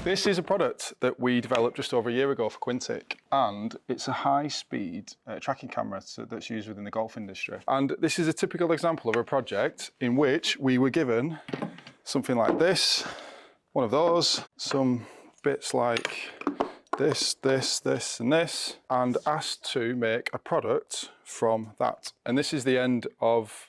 This is a product that we developed just over a year ago for Quintic, and it's a high-speed tracking camera that's used within the golf industry. And this is a typical example of a project in which we were given something like this, one of those, some bits like this, and this, and asked to make a product from that. And this is the end of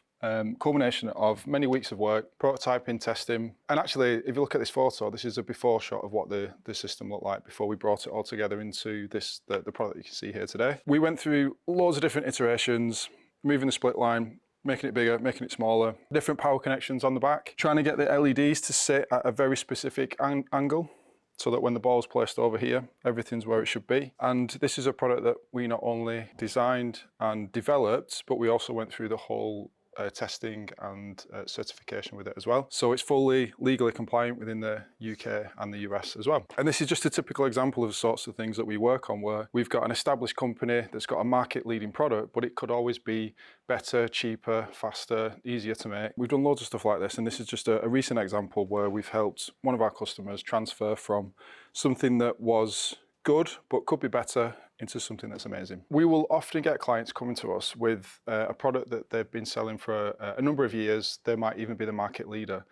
culmination of many weeks of work, prototyping, testing. And actually, if you look at this photo, this is a before shot of what the system looked like before we brought it all together into the product that you can see here today. We went through loads of different iterations, moving the split line, making it bigger, making it smaller, different power connections on the back, trying to get the LEDs to sit at a very specific angle, so that when the ball's placed over here, everything's where it should be. And this is a product that we not only designed and developed, but we also went through the whole testing and certification with it as well. So it's fully legally compliant within the UK and the US as well. And this is just a typical example of the sorts of things that we work on, where we've got an established company that's got a market leading product, but it could always be better, cheaper, faster, easier to make. We've done loads of stuff like this, and this is just a recent example where we've helped one of our customers transfer from something that was good but could be better into something that's amazing. We will often get clients coming to us with a product that they've been selling for a number of years. They might even be the market leader,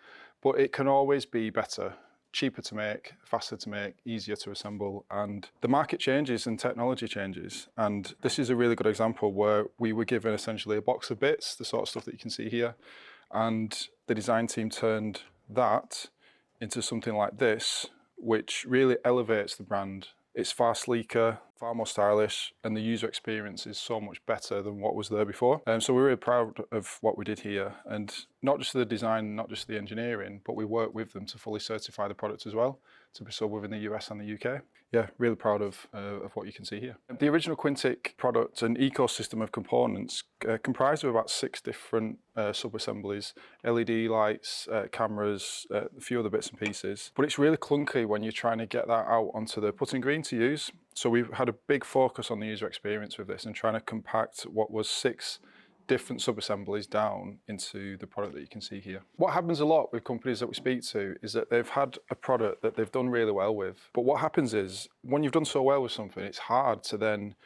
but it can always be better, cheaper to make, faster to make, easier to assemble. And the market changes and technology changes. And this is a really good example where we were given essentially a box of bits, the sort of stuff that you can see here. And the design team turned that into something like this, which really elevates the brand. It's far sleeker, far more stylish, and the user experience is so much better than what was there before. So we're really proud of what we did here, and not just the design, not just the engineering, but we work with them to fully certify the product as well, to be sold within the US and the UK. Yeah, really proud of what you can see here. The original Quintic product, an ecosystem of components, comprised of about 6 different sub-assemblies, LED lights, cameras, a few other bits and pieces. But it's really clunky when you're trying to get that out onto the putting green to use. So we've had a big focus on the user experience with this and trying to compact what was 6 different sub-assemblies down into the product that you can see here. What happens a lot with companies that we speak to is that they've had a product that they've done really well with. But what happens is, when you've done so well with something, it's hard to then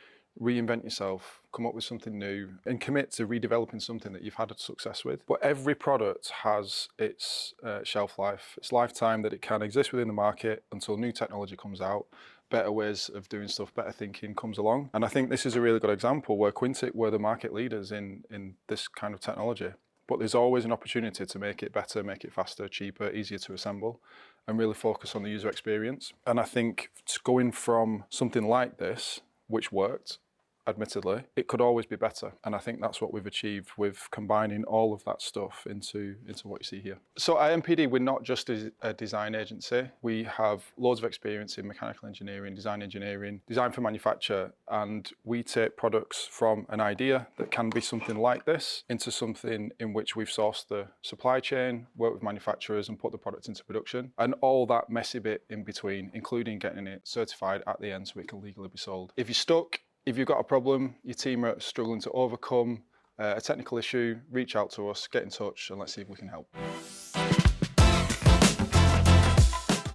reinvent yourself, come up with something new, and commit to redeveloping something that you've had success with. But every product has its shelf life, its lifetime that it can exist within the market until new technology comes out, better ways of doing stuff, better thinking comes along. And I think this is a really good example where Quintic were the market leaders in this kind of technology. But there's always an opportunity to make it better, make it faster, cheaper, easier to assemble, and really focus on the user experience. And I think going from something like this, which worked, admittedly, it could always be better. And I think that's what we've achieved with combining all of that stuff into what you see here. So at MPD, we're not just a design agency. We have loads of experience in mechanical engineering, design for manufacture, and we take products from an idea that can be something like this into something in which we've sourced the supply chain, worked with manufacturers, and put the product into production, and all that messy bit in between, including getting it certified at the end so it can legally be sold. If you're stuck, if you've got a problem, your team are struggling to overcome a technical issue, reach out to us, get in touch, and let's see if we can help.